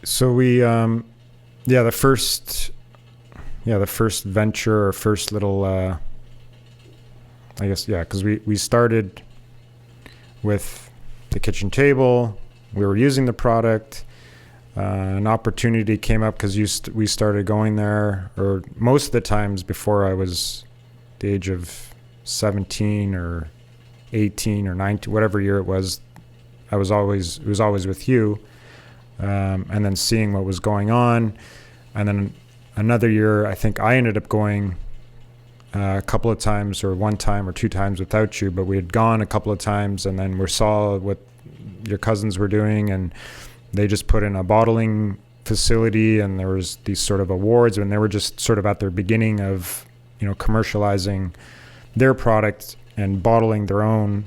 So we, yeah, the first venture or first little, I guess, yeah, because we started with the kitchen table. We were using the product. An opportunity came up because we started going there, or most of the times before I was the age of 17 or 18 or 19, whatever year it was always with you. And then seeing what was going on. And then another year, I think I ended up going a couple of times, or one time or two times without you, but we had gone a couple of times, and then we saw what your cousins were doing, and they just put in a bottling facility, and there was these sort of awards, and they were just sort of at their beginning of, commercializing their product and bottling their own,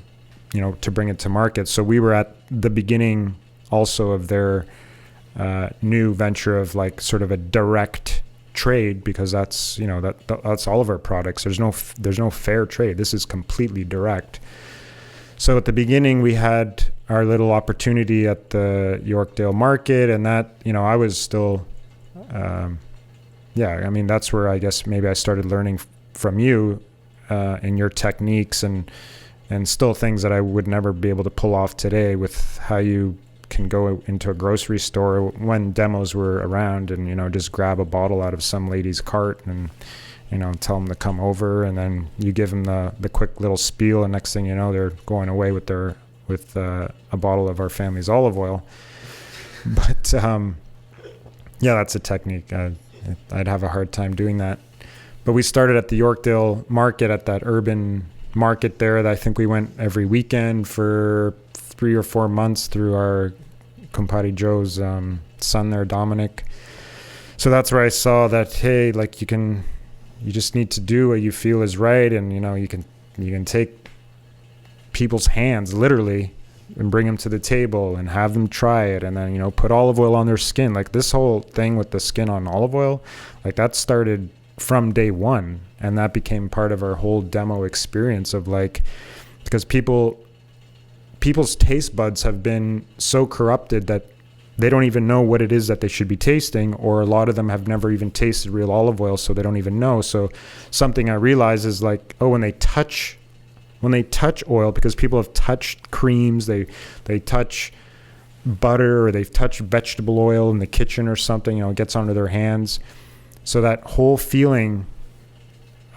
to bring it to market. So we were at the beginning also of their new venture of like sort of a direct trade, because that's, that's all of our products. There's no fair trade. This is completely direct. So at the beginning, we had our little opportunity at the Yorkdale market, and that, I was still, that's where I guess maybe I started learning from you and your techniques, and still things that I would never be able to pull off today, with how you can go into a grocery store when demos were around and, just grab a bottle out of some lady's cart and, tell them to come over, and then you give them the quick little spiel, and next thing you know, they're going away with a bottle of our family's olive oil. But that's a technique. I'd have a hard time doing that. But we started at the Yorkdale market, at that urban market there, that I think we went every weekend for 3 or 4 months through our compadre Joe's son there, Dominic. So that's where I saw that, hey, like you just need to do what you feel is right, and you can take people's hands literally and bring them to the table and have them try it, and then put olive oil on their skin. Like this whole thing with the skin on olive oil, like that started from day one, and that became part of our whole demo experience of like, because people's taste buds have been so corrupted that they don't even know what it is that they should be tasting, or a lot of them have never even tasted real olive oil, so they don't even know. So something I realize is like, when they touch oil, because people have touched creams, they touch butter, or they've touched vegetable oil in the kitchen or something, it gets onto their hands. So that whole feeling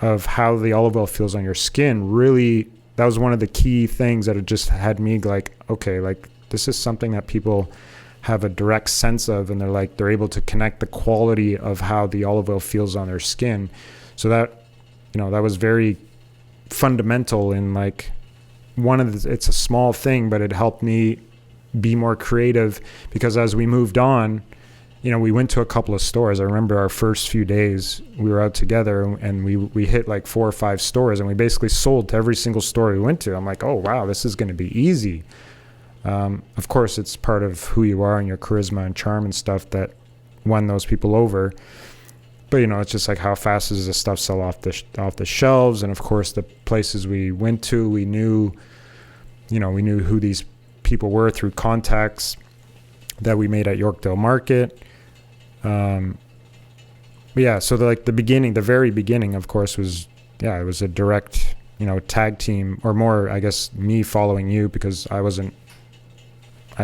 of how the olive oil feels on your skin, really, that was one of the key things that it just had me like, okay, like this is something that people have a direct sense of, and they're able to connect the quality of how the olive oil feels on their skin. So that, that was very fundamental in like it's a small thing, but it helped me be more creative, because as we moved on, we went to a couple of stores. I remember our first few days we were out together, and we hit like 4 or 5 stores, and we basically sold to every single store we went to. I'm like, oh wow, this is going to be easy. Of course, it's part of who you are and your charisma and charm and stuff that won those people over. But it's just like, how fast does this stuff sell off the shelves? And of course, the places we went to, we knew who these people were through contacts that we made at Yorkdale Market. But yeah, so the very beginning, of course, was, it was a direct, tag team, or more, I guess, me following you, because I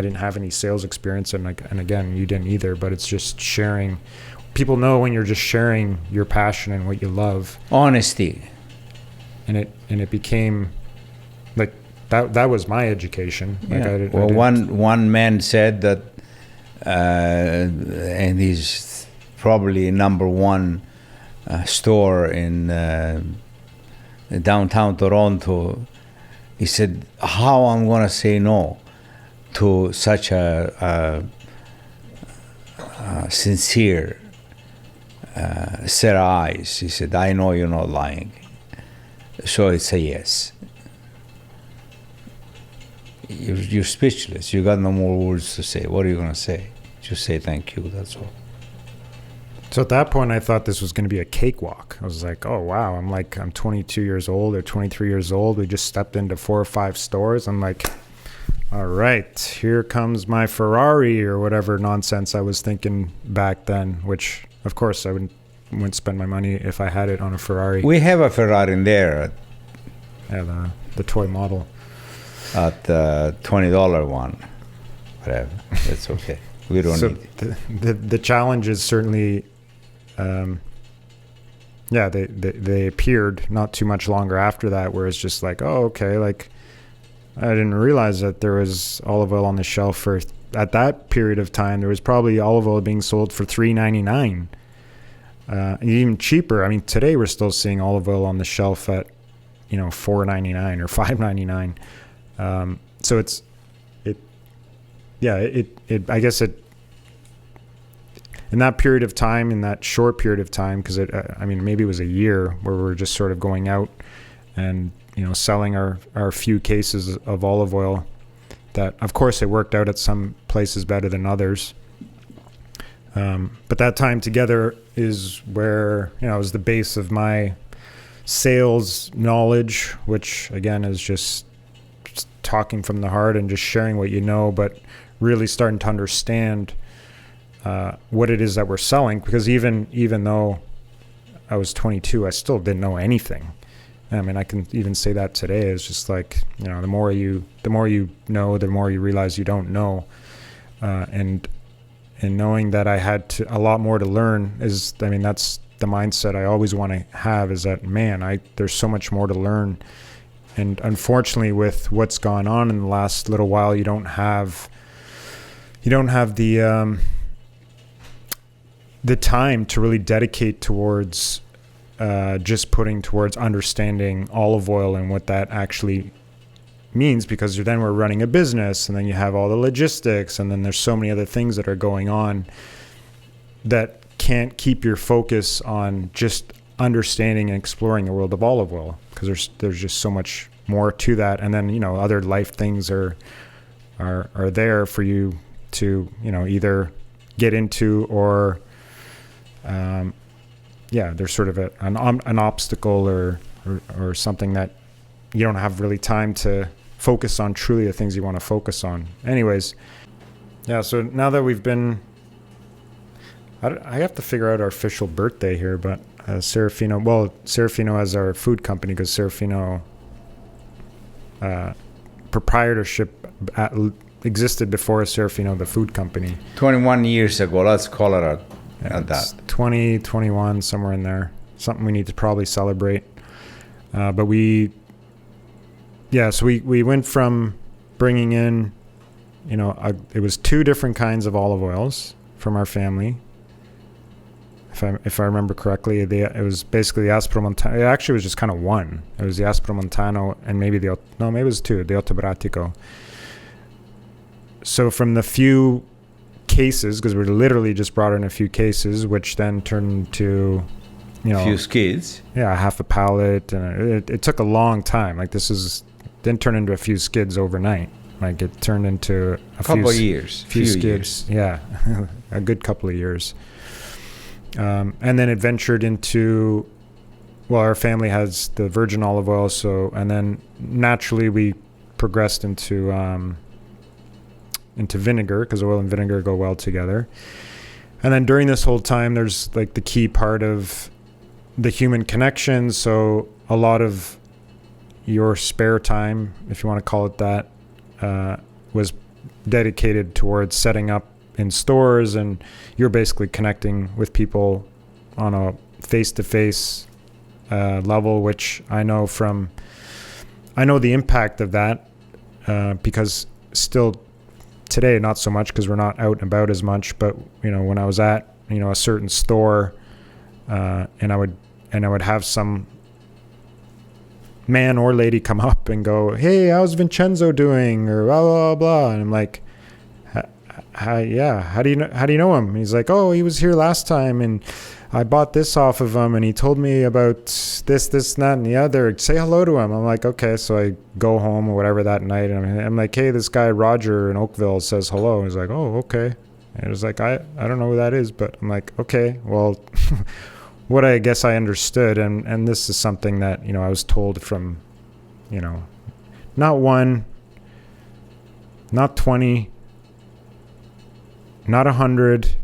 didn't have any sales experience, and again, you didn't either, but it's just sharing. People know when you're just sharing your passion and what you love. Honesty. And it became like that was my education. Yeah. One man said that, and he's probably number one store in downtown Toronto. He said, how I'm going to say no to such a sincere set of eyes. He said, I know you're not lying. So it's a yes. You're speechless. You got no more words to say. What are you going to say? Just say thank you, that's all. So at that point, I thought this was going to be a cakewalk. I was like, oh, wow, I'm 22 years old or 23 years old. We just stepped into 4 or 5 stores. I'm like, All right, here comes my Ferrari or whatever nonsense I was thinking back then, which of course I wouldn't spend my money if I had it on a Ferrari. We have a Ferrari in there Yeah, the toy model. at the $20 one. Whatever. That's okay. We don't So need it. the challenge is certainly, they appeared not too much longer after that, where it's just like, oh, okay, like I didn't realize that there was olive oil on the shelf for, at that period of time, there was probably olive oil being sold for $3.99, even cheaper. I mean, today we're still seeing olive oil on the shelf at, $4.99 or $5.99. So I guess in that period of time, in that short period of time, because maybe it was a year where we were just sort of going out and, selling our few cases of olive oil, that of course it worked out at some places better than others. But that time together is where, is the base of my sales knowledge, which again is just talking from the heart and just sharing what you know, but really starting to understand what it is that we're selling. Because even though I was 22, I still didn't know anything. I mean, I can even say that today. It's just like, the more you know, the more you realize you don't know. And knowing that I had a lot more to learn that's the mindset I always want to have, is that, there's so much more to learn. And unfortunately, with what's gone on in the last little while, you don't have the time to really dedicate towards just putting towards understanding olive oil and what that actually means, because then we're running a business, and then you have all the logistics, and then there's so many other things that are going on that can't keep your focus on just understanding and exploring the world of olive oil, because there's just so much more to that. And then other life things are there for you to either get into, or there's sort of an obstacle or something that you don't have really time to focus on truly the things you want to focus on. Anyways, so now that we've been, I have to figure out our official birthday here, but Sarafino as our food company, because Sarafino proprietorship existed before Sarafino, the food company. 21 years ago, let's call it at that. 2021, somewhere in there. Something we need to probably celebrate. But we went from bringing in, it was 2 different kinds of olive oils from our family. If I remember correctly, it was basically the Aspromontano. It actually was just kind of one. It was the Aspromontano and maybe maybe it was 2, the Ottobratico. So from the few cases, because we literally just brought in a few cases, which then turned into, few skids. Yeah, half a pallet, and it took a long time. Like didn't turn into a few skids overnight. Like it turned into a couple of years, few skids. Yeah, a good couple of years. And then it ventured into, our family has the virgin olive oil, and then naturally we progressed into vinegar, because oil and vinegar go well together. And then during this whole time, there's like the key part of the human connection. So a lot of your spare time, if you want to call it that, was dedicated towards setting up in stores, and you're basically connecting with people on a face-to-face level, which I know the impact of that, because still today not so much, because we're not out and about as much, but when I was at a certain store, and I would have some man or lady come up and go, "Hey, how's Vincenzo doing?" or blah blah blah, and I'm like, how do you know him? And he's like, "Oh, he was here last time, and I bought this off of him, and he told me about this, that, and the other. Say hello to him." I'm like, okay. So I go home or whatever that night, and I'm like, "Hey, this guy Roger in Oakville says hello." He's like, "Oh, okay." And it was like, I don't know who that is, but I'm like, okay, well, what I guess I understood, and this is something that I was told from, not not 20, not 100,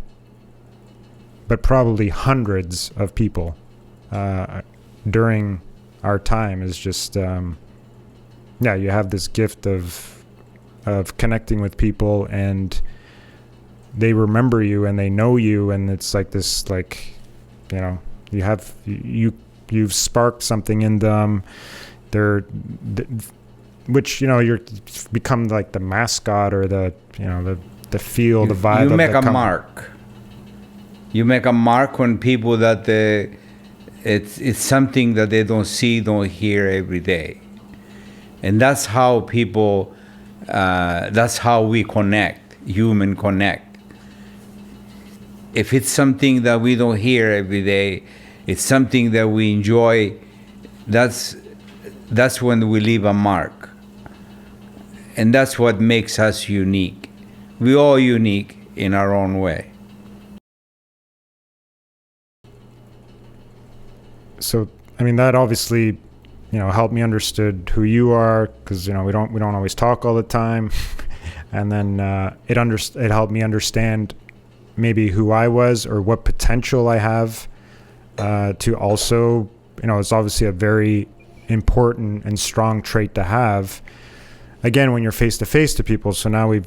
but probably hundreds of people during our time is just, you have this gift of connecting with people, and they remember you and they know you, and it's like this, like, you've sparked something in them. Which you're become like the mascot or the feel, the vibe. You make a mark. You make a mark on people that it's something that they don't see, don't hear every day, and that's how people. That's how we connect. Human connect. If it's something that we don't hear every day, it's something that we enjoy. That's when we leave a mark, and that's what makes us unique. We're all unique in our own way. So, I mean, that obviously, helped me understood who you are, because we don't always talk all the time, and then it helped me understand maybe who I was or what potential I have to also, it's obviously a very important and strong trait to have. Again, when you're face to face to people. So now we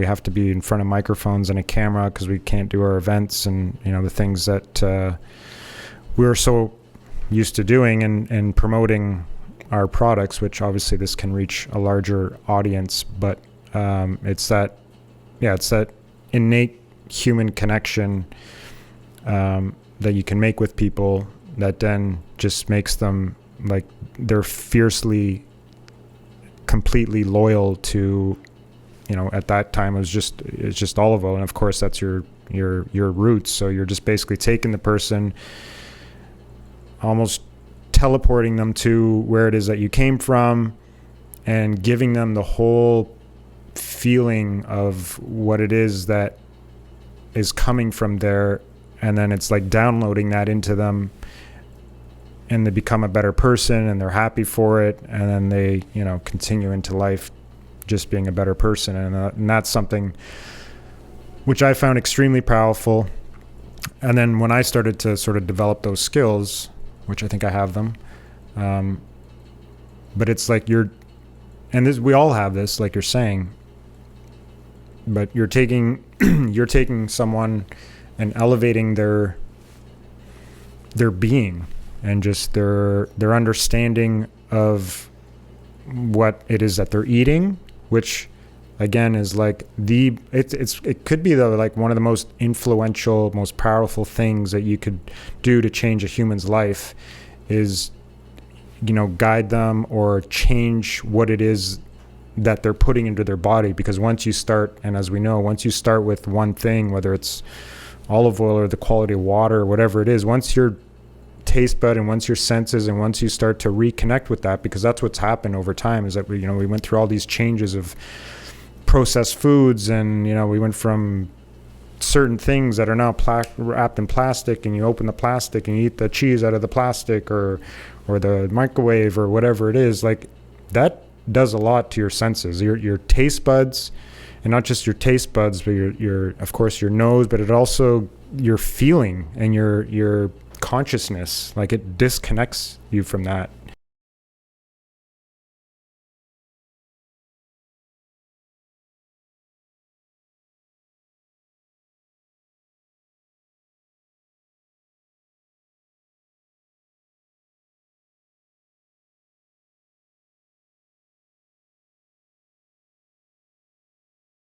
have to be in front of microphones and a camera because we can't do our events and the things that we're so used to doing and promoting our products, which obviously this can reach a larger audience, but it's that innate human connection that you can make with people that then just makes them like they're fiercely, completely loyal to, at that time it's just olive oil, and of course that's your roots. So you're just basically taking the person, almost teleporting them to where it is that you came from, and giving them the whole feeling of what it is that is coming from there, and then it's like downloading that into them, and they become a better person, and they're happy for it, and then they continue into life just being a better person, and that's something which I found extremely powerful. And then when I started to sort of develop those skills, which I think I have them, but it's like we all have this, like you're saying, but you're taking someone and elevating their being and just their understanding of what it is that they're eating, which again is like it could be like one of the most influential, most powerful things that you could do to change a human's life is guide them or change what it is that they're putting into their body. Because once you start, and as we know, once you start with one thing, whether it's olive oil or the quality of water or whatever it is, once your taste bud and once your senses and once you start to reconnect with that, because that's what's happened over time, is that we went through all these changes of processed foods, and we went from certain things that are now wrapped in plastic, and you open the plastic and you eat the cheese out of the plastic or the microwave or whatever it is. Like that does a lot to your senses, your taste buds, and not just your taste buds, but your of course your nose, but it also your feeling and your consciousness. Like it disconnects you from that